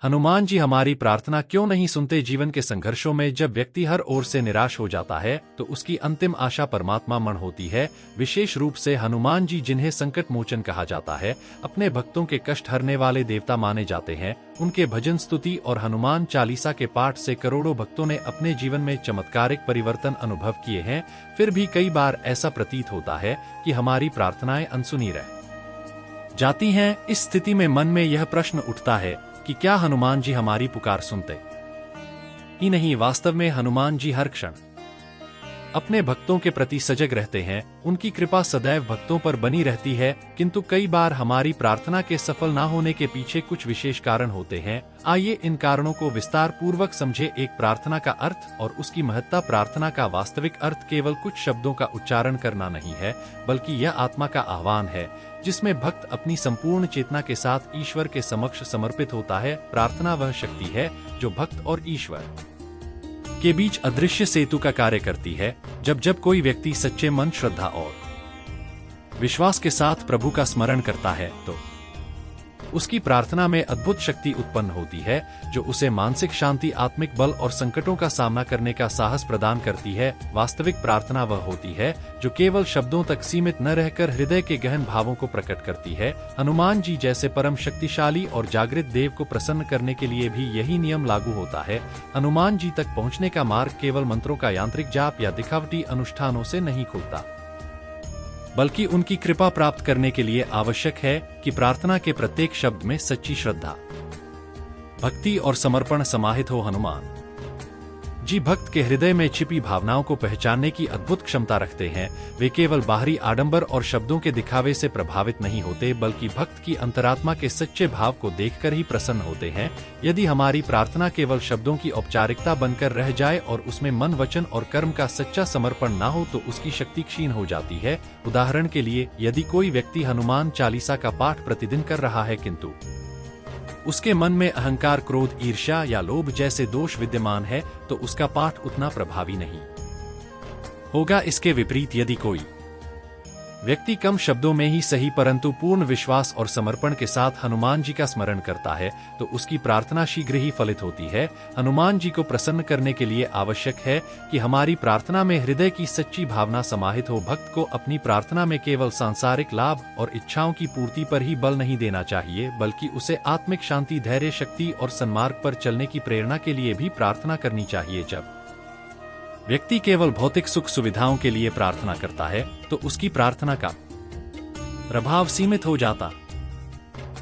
हनुमान जी हमारी प्रार्थना क्यों नहीं सुनते? जीवन के संघर्षों में जब व्यक्ति हर ओर से निराश हो जाता है तो उसकी अंतिम आशा परमात्मा मन होती है। विशेष रूप से हनुमान जी, जिन्हें संकट मोचन कहा जाता है, अपने भक्तों के कष्ट हरने वाले देवता माने जाते हैं। उनके भजन, स्तुति और हनुमान चालीसा के पाठ से करोड़ों भक्तों ने अपने जीवन में चमत्कारिक परिवर्तन अनुभव किए हैं। फिर भी कई बार ऐसा प्रतीत होता है कि हमारी प्रार्थनाएं अनसुनी रह जाती हैं। इस स्थिति में मन में यह प्रश्न उठता है कि क्या हनुमान जी हमारी पुकार सुनते ही नहीं? वास्तव में हनुमान जी हर क्षण अपने भक्तों के प्रति सजग रहते हैं। उनकी कृपा सदैव भक्तों पर बनी रहती है। किंतु कई बार हमारी प्रार्थना के सफल ना होने के पीछे कुछ विशेष कारण होते हैं। आइए इन कारणों को विस्तार पूर्वक समझे। एक, प्रार्थना का अर्थ और उसकी महत्ता। प्रार्थना का वास्तविक अर्थ केवल कुछ शब्दों का उच्चारण करना नहीं है, बल्कि यह आत्मा का आह्वान है जिसमें भक्त अपनी संपूर्ण चेतना के साथ ईश्वर के समक्ष समर्पित होता है। प्रार्थना वह शक्ति है जो भक्त और ईश्वर के बीच अदृश्य सेतु का कार्य करती है। जब कोई व्यक्ति सच्चे मन, श्रद्धा और विश्वास के साथ प्रभु का स्मरण करता है तो उसकी प्रार्थना में अद्भुत शक्ति उत्पन्न होती है जो उसे मानसिक शांति, आत्मिक बल और संकटों का सामना करने का साहस प्रदान करती है। वास्तविक प्रार्थना वह होती है जो केवल शब्दों तक सीमित न रहकर हृदय के गहन भावों को प्रकट करती है। हनुमान जी जैसे परम शक्तिशाली और जागृत देव को प्रसन्न करने के लिए भी यही नियम लागू होता है। हनुमान जी तक पहुँचने का मार्ग केवल मंत्रों का यांत्रिक जाप या दिखावटी अनुष्ठानों से नहीं खुलता, बल्कि उनकी कृपा प्राप्त करने के लिए आवश्यक है कि प्रार्थना के प्रत्येक शब्द में सच्ची श्रद्धा, भक्ति और समर्पण समाहित हो। हनुमान जी भक्त के हृदय में छिपी भावनाओं को पहचानने की अद्भुत क्षमता रखते हैं। वे केवल बाहरी आडंबर और शब्दों के दिखावे से प्रभावित नहीं होते, बल्कि भक्त की अंतरात्मा के सच्चे भाव को देखकर ही प्रसन्न होते हैं। यदि हमारी प्रार्थना केवल शब्दों की औपचारिकता बनकर रह जाए और उसमें मन, वचन और कर्म का सच्चा समर्पण ना हो तो उसकी शक्ति क्षीण हो जाती है। उदाहरण के लिए, यदि कोई व्यक्ति हनुमान चालीसा का पाठ प्रतिदिन कर रहा है किंतु उसके मन में अहंकार, क्रोध, ईर्ष्या या लोभ जैसे दोष विद्यमान है तो उसका पाठ उतना प्रभावी नहीं होगा। इसके विपरीत, यदि कोई व्यक्ति कम शब्दों में ही सही परंतु पूर्ण विश्वास और समर्पण के साथ हनुमान जी का स्मरण करता है तो उसकी प्रार्थना शीघ्र ही फलित होती है। हनुमान जी को प्रसन्न करने के लिए आवश्यक है कि हमारी प्रार्थना में हृदय की सच्ची भावना समाहित हो। भक्त को अपनी प्रार्थना में केवल सांसारिक लाभ और इच्छाओं की पूर्ति पर ही बल नहीं देना चाहिए, बल्कि उसे आत्मिक शांति, धैर्य, शक्ति और सन्मार्ग पर चलने की प्रेरणा के लिए भी प्रार्थना करनी चाहिए। जब व्यक्ति केवल भौतिक सुख सुविधाओं के लिए प्रार्थना करता है तो उसकी प्रार्थना का प्रभाव सीमित हो जाता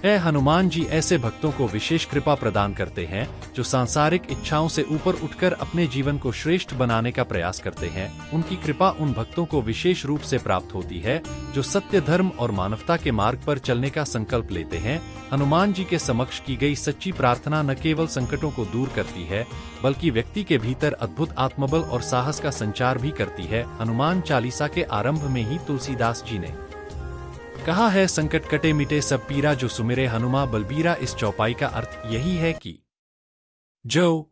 है। हनुमान जी ऐसे भक्तों को विशेष कृपा प्रदान करते हैं जो सांसारिक इच्छाओं से ऊपर उठकर अपने जीवन को श्रेष्ठ बनाने का प्रयास करते हैं। उनकी कृपा उन भक्तों को विशेष रूप से प्राप्त होती है जो सत्य, धर्म और मानवता के मार्ग पर चलने का संकल्प लेते हैं। हनुमान जी के समक्ष की गई सच्ची प्रार्थना न केवल संकटों को दूर करती है, बल्कि व्यक्ति के भीतर अद्भुत आत्मबल और साहस का संचार भी करती है। हनुमान चालीसा के आरंभ में ही तुलसीदास जी ने कहा है, संकट कटे मिटे सब पीरा, जो सुमिरे हनुमा बलबीरा। इस चौपाई का अर्थ यही है कि जो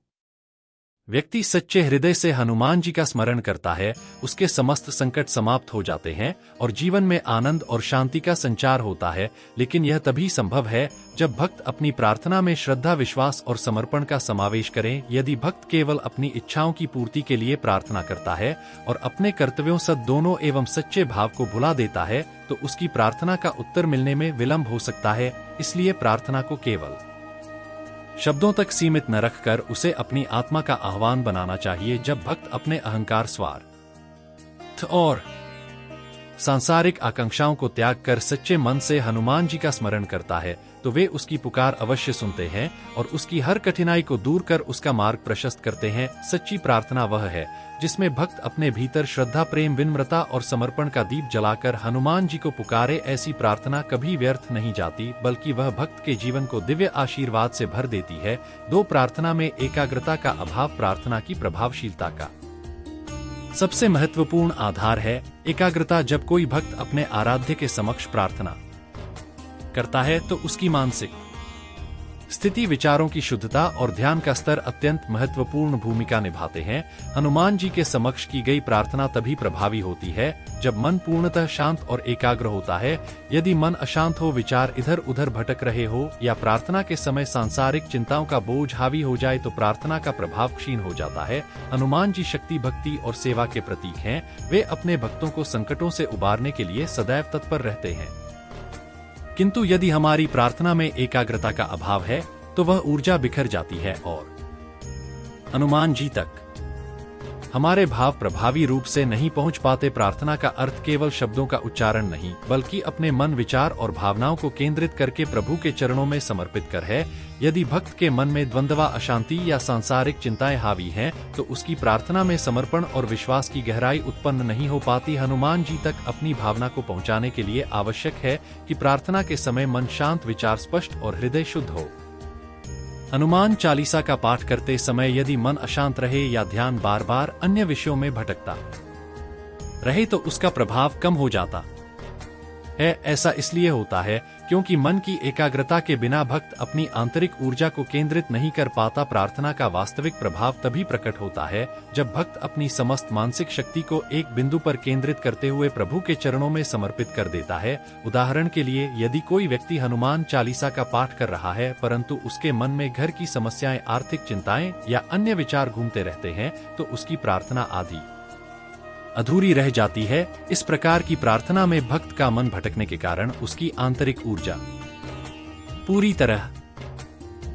व्यक्ति सच्चे हृदय से हनुमान जी का स्मरण करता है उसके समस्त संकट समाप्त हो जाते हैं और जीवन में आनंद और शांति का संचार होता है। लेकिन यह तभी संभव है जब भक्त अपनी प्रार्थना में श्रद्धा, विश्वास और समर्पण का समावेश करें। यदि भक्त केवल अपनी इच्छाओं की पूर्ति के लिए प्रार्थना करता है और अपने कर्तव्यों, सद दोनों एवं सच्चे भाव को भुला देता है तो उसकी प्रार्थना का उत्तर मिलने में विलंब हो सकता है। इसलिए प्रार्थना को केवल शब्दों तक सीमित न रखकर उसे अपनी आत्मा का आह्वान बनाना चाहिए। जब भक्त अपने अहंकार, स्वार्थ और सांसारिक आकांक्षाओं को त्याग कर सच्चे मन से हनुमान जी का स्मरण करता है तो वे उसकी पुकार अवश्य सुनते हैं और उसकी हर कठिनाई को दूर कर उसका मार्ग प्रशस्त करते हैं। सच्ची प्रार्थना वह है जिसमें भक्त अपने भीतर श्रद्धा, प्रेम, विनम्रता और समर्पण का दीप जलाकर हनुमान जी को पुकारे। ऐसी प्रार्थना कभी व्यर्थ नहीं जाती, बल्कि वह भक्त के जीवन को दिव्य आशीर्वाद से भर देती है। 2, प्रार्थना में एकाग्रता का अभाव। प्रार्थना की प्रभावशीलता का सबसे महत्वपूर्ण आधार है एकाग्रता। जब कोई भक्त अपने आराध्य के समक्ष प्रार्थना करता है तो उसकी मानसिक स्थिति, विचारों की शुद्धता और ध्यान का स्तर अत्यंत महत्वपूर्ण भूमिका निभाते हैं। हनुमान जी के समक्ष की गई प्रार्थना तभी प्रभावी होती है जब मन पूर्णतः शांत और एकाग्र होता है। यदि मन अशांत हो, विचार इधर उधर भटक रहे हो या प्रार्थना के समय सांसारिक चिंताओं का बोझ हावी हो जाए तो प्रार्थना का प्रभाव क्षीण हो जाता है। हनुमान जी शक्ति, भक्ति और सेवा के प्रतीक हैं। वे अपने भक्तों को संकटों से उबारने के लिए सदैव तत्पर रहते हैं। किंतु यदि हमारी प्रार्थना में एकाग्रता का अभाव है तो वह ऊर्जा बिखर जाती है और हनुमान जी तक हमारे भाव प्रभावी रूप से नहीं पहुंच पाते। प्रार्थना का अर्थ केवल शब्दों का उच्चारण नहीं, बल्कि अपने मन, विचार और भावनाओं को केंद्रित करके प्रभु के चरणों में समर्पित कर है। यदि भक्त के मन में द्वंद्वा, अशांति या सांसारिक चिंताएं हावी हैं, तो उसकी प्रार्थना में समर्पण और विश्वास की गहराई उत्पन्न नहीं हो पाती। हनुमान जी तक अपनी भावना को पहुंचाने के लिए आवश्यक है कि प्रार्थना के समय मन शांत, विचार स्पष्ट और हृदय शुद्ध हो। हनुमान चालीसा का पाठ करते समय यदि मन अशांत रहे या ध्यान बार बार अन्य विषयों में भटकता रहे तो उसका प्रभाव कम हो जाता है। ऐसा इसलिए होता है क्योंकि मन की एकाग्रता के बिना भक्त अपनी आंतरिक ऊर्जा को केंद्रित नहीं कर पाता। प्रार्थना का वास्तविक प्रभाव तभी प्रकट होता है जब भक्त अपनी समस्त मानसिक शक्ति को एक बिंदु पर केंद्रित करते हुए प्रभु के चरणों में समर्पित कर देता है। उदाहरण के लिए, यदि कोई व्यक्ति हनुमान चालीसा का पाठ कर रहा है परंतु उसके मन में घर की समस्याएं, आर्थिक चिंताएं या अन्य विचार घूमते रहते हैं तो उसकी प्रार्थना आधी अधूरी रह जाती है। इस प्रकार की प्रार्थना में भक्त का मन भटकने के कारण उसकी आंतरिक ऊर्जा पूरी तरह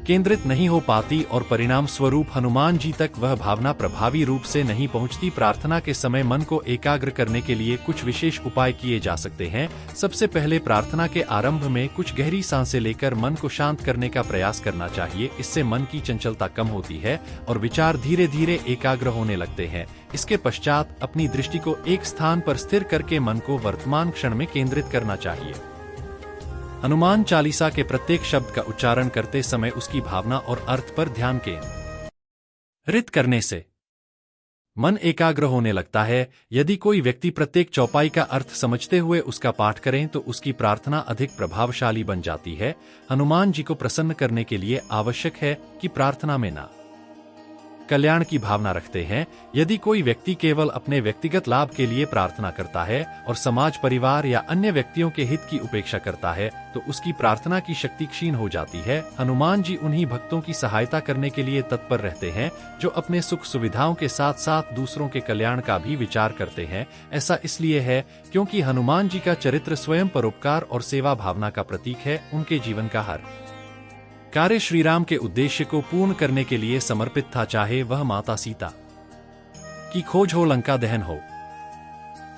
केंद्रित नहीं हो पाती और परिणाम स्वरूप हनुमान जी तक वह भावना प्रभावी रूप से नहीं पहुंचती। प्रार्थना के समय मन को एकाग्र करने के लिए कुछ विशेष उपाय किए जा सकते हैं। सबसे पहले प्रार्थना के आरंभ में कुछ गहरी सांसें लेकर मन को शांत करने का प्रयास करना चाहिए। इससे मन की चंचलता कम होती है और विचार धीरे धीरे एकाग्र होने लगते हैं। इसके पश्चात अपनी दृष्टि को एक स्थान पर स्थिर करके मन को वर्तमान क्षण में केंद्रित करना चाहिए। हनुमान चालीसा के प्रत्येक शब्द का उच्चारण करते समय उसकी भावना और अर्थ पर ध्यान केंद्रित करने से मन एकाग्र होने लगता है। यदि कोई व्यक्ति प्रत्येक चौपाई का अर्थ समझते हुए उसका पाठ करें तो उसकी प्रार्थना अधिक प्रभावशाली बन जाती है। हनुमान जी को प्रसन्न करने के लिए आवश्यक है कि प्रार्थना में ना कल्याण की भावना रखते हैं। यदि कोई व्यक्ति केवल अपने व्यक्तिगत लाभ के लिए प्रार्थना करता है और समाज, परिवार या अन्य व्यक्तियों के हित की उपेक्षा करता है तो उसकी प्रार्थना की शक्ति क्षीण हो जाती है। हनुमान जी उन्हीं भक्तों की सहायता करने के लिए तत्पर रहते हैं जो अपने सुख सुविधाओं के साथ साथ दूसरों के कल्याण का भी विचार करते हैं। ऐसा इसलिए है क्योंकि हनुमान जी का चरित्र स्वयं परोपकार और सेवा भावना का प्रतीक है। उनके जीवन का हर कार्य श्री राम के उद्देश्य को पूर्ण करने के लिए समर्पित था, चाहे वह माता सीता की खोज हो, लंका दहन हो,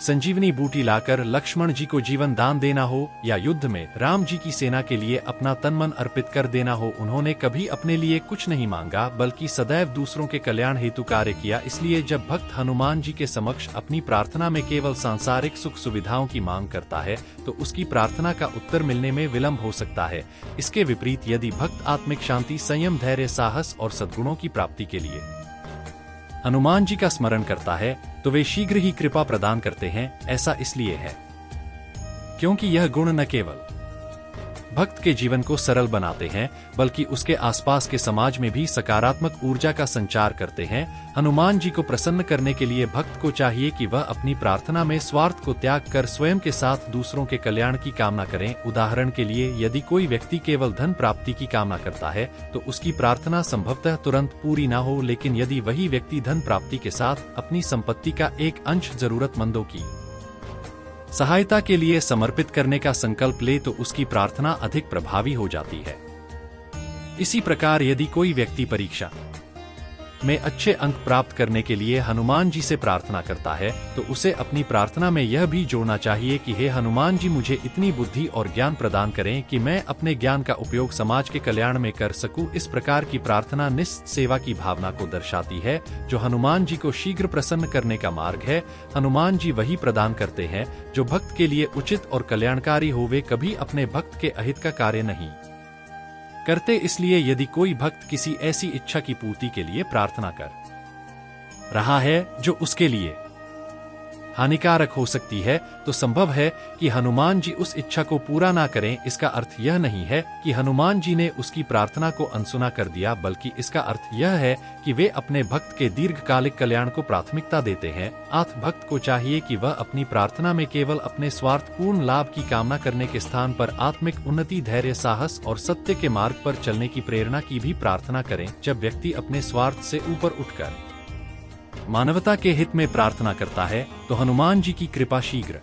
संजीवनी बूटी लाकर लक्ष्मण जी को जीवन दान देना हो या युद्ध में राम जी की सेना के लिए अपना तन मन अर्पित कर देना हो। उन्होंने कभी अपने लिए कुछ नहीं मांगा बल्कि सदैव दूसरों के कल्याण हेतु कार्य किया। इसलिए जब भक्त हनुमान जी के समक्ष अपनी प्रार्थना में केवल सांसारिक सुख सुविधाओं की मांग करता है तो उसकी प्रार्थना का उत्तर मिलने में विलंब हो सकता है। इसके विपरीत यदि भक्त आत्मिक शांति, संयम, धैर्य, साहस और सद्गुणों की प्राप्ति के लिए हनुमान जी का स्मरण करता है तो वे शीघ्र ही कृपा प्रदान करते हैं। ऐसा इसलिए है क्योंकि यह गुण न केवल भक्त के जीवन को सरल बनाते हैं बल्कि उसके आसपास के समाज में भी सकारात्मक ऊर्जा का संचार करते हैं। हनुमान जी को प्रसन्न करने के लिए भक्त को चाहिए कि वह अपनी प्रार्थना में स्वार्थ को त्याग कर स्वयं के साथ दूसरों के कल्याण की कामना करें। उदाहरण के लिए, यदि कोई व्यक्ति केवल धन प्राप्ति की कामना करता है तो उसकी प्रार्थना संभवतः तुरंत पूरी ना हो, लेकिन यदि वही व्यक्ति धन प्राप्ति के साथ अपनी संपत्ति का एक अंश जरूरतमंदों की सहायता के लिए समर्पित करने का संकल्प ले तो उसकी प्रार्थना अधिक प्रभावी हो जाती है। इसी प्रकार यदि कोई व्यक्ति परीक्षा में अच्छे अंक प्राप्त करने के लिए हनुमान जी से प्रार्थना करता है तो उसे अपनी प्रार्थना में यह भी जोड़ना चाहिए कि हे हनुमान जी, मुझे इतनी बुद्धि और ज्ञान प्रदान करें कि मैं अपने ज्ञान का उपयोग समाज के कल्याण में कर सकूं। इस प्रकार की प्रार्थना निस्वार्थ सेवा की भावना को दर्शाती है जो हनुमान जी को शीघ्र प्रसन्न करने का मार्ग है। हनुमान जी वही प्रदान करते हैं जो भक्त के लिए उचित और कल्याणकारी हो। वे कभी अपने भक्त के अहित का कार्य नहीं करते। इसलिए यदि कोई भक्त किसी ऐसी इच्छा की पूर्ति के लिए प्रार्थना कर रहा है जो उसके लिए हानिकारक हो सकती है, तो संभव है कि हनुमान जी उस इच्छा को पूरा ना करें। इसका अर्थ यह नहीं है कि हनुमान जी ने उसकी प्रार्थना को अनसुना कर दिया, बल्कि इसका अर्थ यह है कि वे अपने भक्त के दीर्घकालिक कल्याण को प्राथमिकता देते हैं। अतः भक्त को चाहिए कि वह अपनी प्रार्थना में केवल अपने स्वार्थपूर्ण लाभ की कामना करने के स्थान पर आत्मिक उन्नति, धैर्य, साहस और सत्य के मार्ग पर चलने की प्रेरणा की भी प्रार्थना करें। जब व्यक्ति अपने स्वार्थ से ऊपर उठकर मानवता के हित में प्रार्थना करता है, तो हनुमान जी की कृपा शीघ्र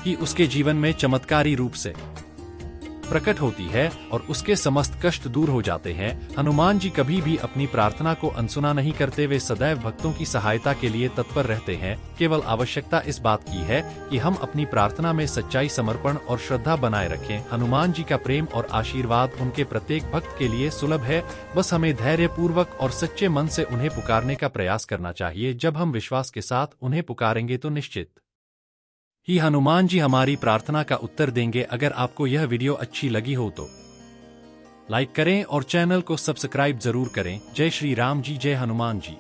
ही उसके जीवन में चमत्कारी रूप से प्रकट होती है और उसके समस्त कष्ट दूर हो जाते हैं। हनुमान जी कभी भी अपनी प्रार्थना को अनसुना नहीं करते। वे सदैव भक्तों की सहायता के लिए तत्पर रहते हैं। केवल आवश्यकता इस बात की है कि हम अपनी प्रार्थना में सच्चाई, समर्पण और श्रद्धा बनाए रखें। हनुमान जी का प्रेम और आशीर्वाद उनके प्रत्येक भक्त के लिए सुलभ है। बस हमें धैर्य पूर्वक और सच्चे मन से उन्हें पुकारने का प्रयास करना चाहिए। जब हम विश्वास के साथ उन्हें पुकारेंगे तो निश्चित ही हनुमान जी हमारी प्रार्थना का उत्तर देंगे। अगर आपको यह वीडियो अच्छी लगी हो तो लाइक करें और चैनल को सब्सक्राइब जरूर करें। जय श्री राम जी, जय हनुमान जी।